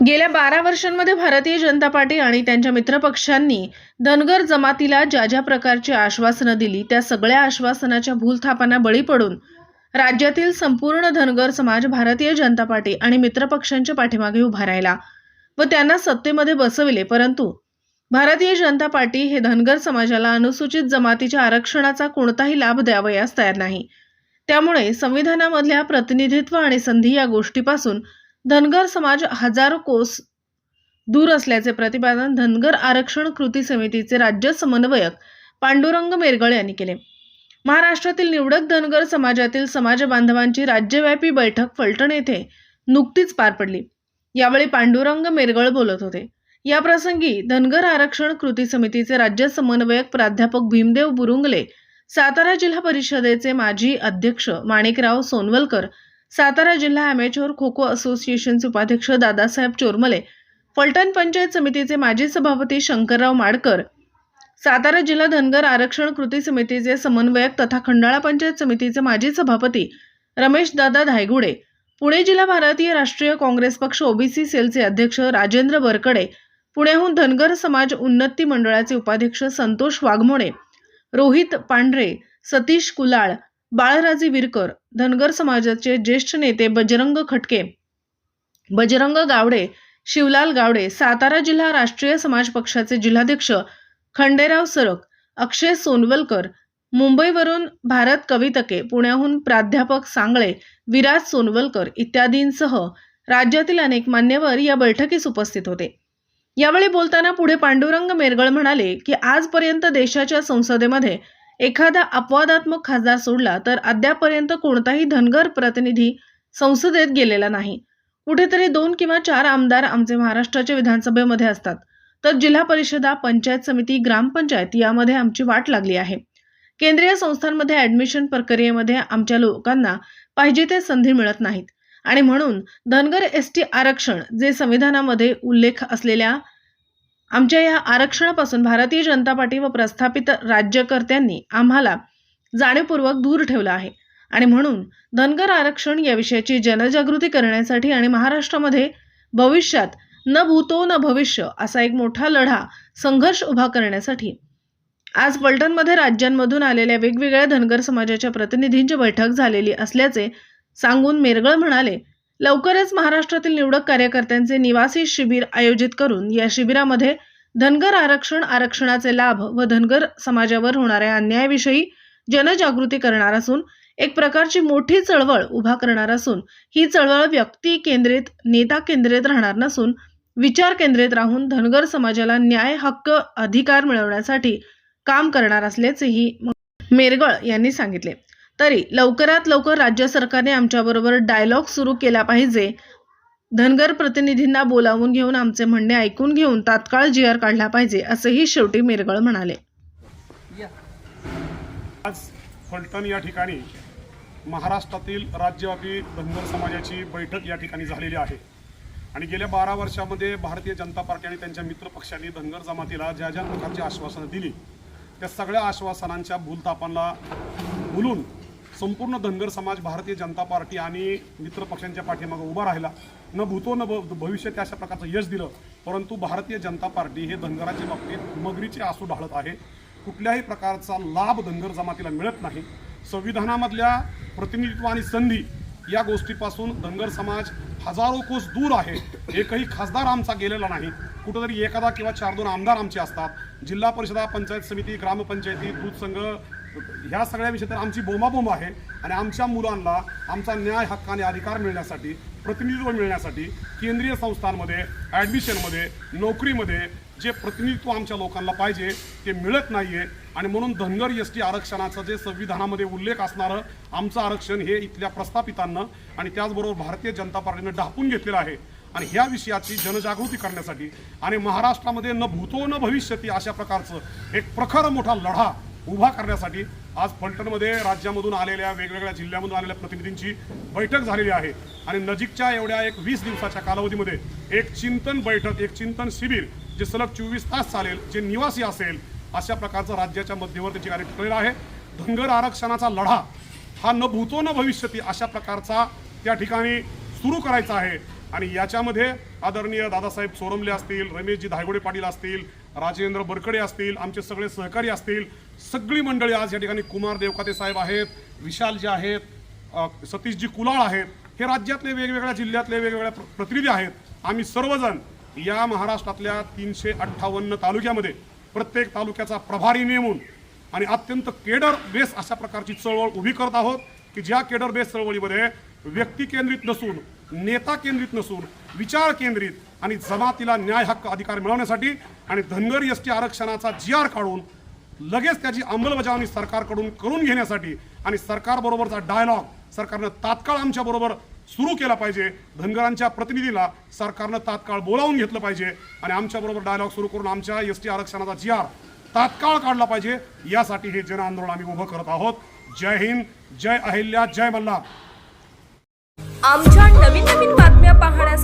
गेल्या 12 वर्षांमध्ये भारतीय जनता पार्टी आणि त्यांच्या मित्रपक्षांनी धनगर जमातीला ज्या ज्या प्रकारची आश्वासनं दिली त्या सगळ्या आश्वासनाच्या भूलथापांना बळी पडून राज्यातील संपूर्ण धनगर समाज भारतीय जनता पार्टी आणि मित्रपक्षांच्या पाठीमागे उभा राहिला व त्यांना सत्तेमध्ये बसविले। परंतु भारतीय जनता पार्टी हे धनगर समाजाला अनुसूचित जमातीच्या आरक्षणाचा कोणताही लाभ द्यावयास तयार नाही। त्यामुळे संविधानामधल्या प्रतिनिधित्व आणि संधी या गोष्टीपासून धनगर समाज हजारो कोस दूर असल्याचे प्रतिपादन धनगर आरक्षण कृती समितीचे राज्य समन्वयक पांडुरंग मेरगळ यांनी केले। महाराष्ट्रातील निवडक धनगर समाजातील समाज बांधवांची राज्यव्यापी बैठक फलटण येथे नुकतीच पार पडली। यावेळी पांडुरंग मेरगळ बोलत होते। या प्रसंगी धनगर आरक्षण कृती समितीचे राज्य समन्वयक प्राध्यापक भीमदेव बुरुंगले, सातारा जिल्हा परिषदेचे माजी अध्यक्ष माणिकराव सोनवलकर, सातारा जिल्हा ॲमेच्योर खो खो असोसिएशनचे उपाध्यक्ष दादासाहेब चोरमले, फलटण पंचायत समितीचे माजी सभापती शंकरराव माडकर, सातारा जिल्हा धनगर आरक्षण कृती समितीचे समन्वयक तथा खंडाळा पंचायत समितीचे माजी सभापती रमेश दादा धायगुडे, पुणे जिल्हा भारतीय राष्ट्रीय काँग्रेस पक्ष ओबीसी सेलचे अध्यक्ष राजेंद्र बरकडे, पुण्याहून धनगर समाज उन्नती मंडळाचे उपाध्यक्ष संतोष वाघमोडे, रोहित पांढरे, सतीश कुलाळ, बाळराजे विरकर, धनगर समाजाचे ज्येष्ठ नेते बजरंग खटके, बजरंग गावडे, शिवलाल गावडे, सातारा जिल्हा राष्ट्रीय समाज पक्षाचे जिल्हाध्यक्ष खंडेराव सरक, अक्षय सोनवलकर, मुंबईवरून भारत कवितके, पुण्याहून प्राध्यापक सांगळे, विराज सोनवलकर इत्यादींसह राज्यातील अनेक मान्यवर या बैठकीस उपस्थित होते। यावेळी बोलताना पुढे पांडुरंग मेरगळ म्हणाले की आजपर्यंत देशाच्या संसदेमध्ये एखादा अपवादात्मक खासदार सोडला तर अद्यापर्यंत कोणताही धनगर प्रतिनिधी संसदेत गेलेला नाही। कुठेतरी 2 किंवा 4 आमदार आमचे महाराष्ट्राच्या विधानसभेमध्ये असतात, तर जिल्हा परिषदा, पंचायत समिती, ग्रामपंचायत यामध्ये आमची वाट लागली आहे। केंद्रीय संस्थांमध्ये ॲडमिशन प्रक्रियेमध्ये आमच्या लोकांना पाहिजे ते संधी मिळत नाहीत आणि म्हणून धनगर एसटी आरक्षण जे संविधानामध्ये उल्लेख असलेल्या आमच्या या आरक्षणापासून भारतीय जनता पार्टी व प्रस्थापित राज्यकर्त्यांनी आम्हाला जाणीवपूर्वक दूर ठेवलं आहे आणि म्हणून धनगर आरक्षण या विषयाची जनजागृती करण्यासाठी आणि महाराष्ट्रामध्ये भविष्यात न भूतो न भविष्य असा एक मोठा लढा संघर्ष उभा करण्यासाठी आज फलटणमध्ये राज्यांमधून आलेल्या वेगवेगळ्या धनगर समाजाच्या प्रतिनिधींची बैठक झालेली असल्याचे सांगून मेरगळ म्हणाले, लवकरच महाराष्ट्रातील निवडक कार्यकर्त्यांचे निवासी शिबिर आयोजित करून या शिबिरामध्ये धनगर आरक्षणाचे लाभ व धनगर समाजावर होणाऱ्या अन्यायाविषयी जनजागृती करणार असून एक प्रकारची मोठी चळवळ उभा करणार असून ही चळवळ व्यक्ती केंद्रित, नेता केंद्रित राहणार नसून विचार केंद्रित राहून धनगर समाजाला न्याय, हक्क, अधिकार मिळवण्यासाठी काम करणार असल्याचेही मेरगळ यांनी सांगितले। तरी लवकरात लवकर राज्य सरकारने आमच्याबरोबर डायलॉग सुरू केला पाहिजे। धनगर प्रतिनिधींना बोलावून घेऊन आमचे म्हणणे ऐकून घेऊन तात्काळ जीआर काढला पाहिजे असेही शेवटी मेरगळ म्हणाले। आज फलटण या ठिकाणी महाराष्ट्रातील राज्यव्यापी धनगर समाजाची बैठक या ठिकाणी झालेली आहे आणि गेल्या 12 वर्षामध्ये भारतीय जनता पार्टी आणि त्यांच्या मित्रपक्षांनी धनगर जमातीला ज्या ज्या प्रकारची आश्वासनं दिली त्या सगळ्या आश्वासनांच्या भूलथापांना भुलून संपूर्ण धनगर समाज भारतीय जनता पार्टी आणि मित्रपक्षांच्या पाठीमागे उभा राहिला। न भूतो न भविष्य अशा प्रकारचं यश दिलं, परंतु भारतीय जनता पार्टी हे धनगराच्या बाबतीत मगरीचे आसू ढाळत आहे। कुठल्याही प्रकारचा लाभ धनगर जमातीला मिळत नाही। संविधानामधल्या प्रतिनिधित्व आणि संधी या गोष्टीपासून धनगर समाज हजारो कोस दूर आहे। एकही खासदार आमचा गेलेला नाही। कुठेतरी एखादा किंवा 4-2 आमदार आमचे असतात। जिल्हा परिषदा, पंचायत समिती, ग्रामपंचायती, दूध संघ ह्या सगळ्या विषयात आमची बोंबाबोंब आहे आणि आमच्या मुलांना आमचा न्याय, हक्क आणि अधिकार मिळण्यासाठी, प्रतिनिधित्व मिळण्यासाठी केंद्रीय संस्थांमध्ये, ॲडमिशनमध्ये, नोकरीमध्ये जे प्रतिनिधित्व आमच्या लोकांना पाहिजे ते मिळत नाही आहे आणि म्हणून धनगर एसटी आरक्षणाचं जे संविधानामध्ये उल्लेख असणारं आमचं आरक्षण हे इथल्या प्रस्थापितांना आणि त्याचबरोबर भारतीय जनता पार्टीने ढापून घेतलेलं आहे आणि ह्या विषयाची जनजागृती करण्यासाठी आणि महाराष्ट्रामध्ये न भूतो न भविष्यती अशा प्रकारचं एक प्रखर मोठा लढा उभा करण्यासाठी आज फलटणमध्ये राज्यामधून आलेल्या वेगवेगळ्या जिल्ह्यामधून आलेल्या प्रतिनिधींची बैठक झालेली आहे आणि नजीकच्या एवढ्या एक 20 दिवसाच्या कालावधीमध्ये एक चिंतन बैठक, एक चिंतन शिबिर जे सलग 24 तास चालेल, जे निवासी असेल अशा प्रकारचं राज्याच्या मध्यवर्ती कार्य ठरलेलं आहे। धनगर आरक्षणाचा लढा हा न भूतो न भविष्यती अशा प्रकारचा त्या ठिकाणी सुरू करायचा आहे आणि याच्यामध्ये आदरणीय दादासाहेब सोरमले असतील, रमेशजी धायगुडे पाटील असतील, राजेंद्र बरकडे असतील, आमचे सगळे सहकारी असतील, सगळी मंडळी आज या ठिकाणी, कुमार देवकाते साहेब आहेत, विशालजी आहेत, सतीशजी कुलाळ आहेत, हे राज्यातले वेगवेगळ्या जिल्ह्यातले वेगवेगळ्या प्रतिनिधी आहेत. आम्ही सर्वजण या महाराष्ट्रातल्या 358 तालुक्यामध्ये प्रत्येक तालुक्याचा प्रभारी नेमून आणि अत्यंत केडर बेस अशा प्रकारची चळवळ उभी करत आहोत की ज्या केडर बेस चळवळीमध्ये व्यक्ती केंद्रित नसून, नेता केंद्रित नसून, विचार केंद्रित आणि जमातीला न्याय हक्क अधिकार मिळवण्यासाठी आणि धनगर एसटी आरक्षणाचा GR काढून लगेच त्याची अंमलबजावणी सरकारकडून करून घेण्यासाठी आणि सरकारबरोबरचा डायलॉग सरकारनं तात्काळ आमच्याबरोबर सुरू केला पाहिजे. धनगरांच्या प्रतिनिधीला सरकारनं तात्काळ बोलावून घेतलं पाहिजे आणि आमच्याबरोबर डायलॉग सुरू करून आमच्या एसटी आरक्षणाचा GR तात्काळ काढला पाहिजे. यासाठी हे जन आंदोलन आम्ही उभं करत आहोत. जय हिंद, जय अहिल्या, जय मल्हार. आमच्या नवीन बातम्या पाहण्यासाठी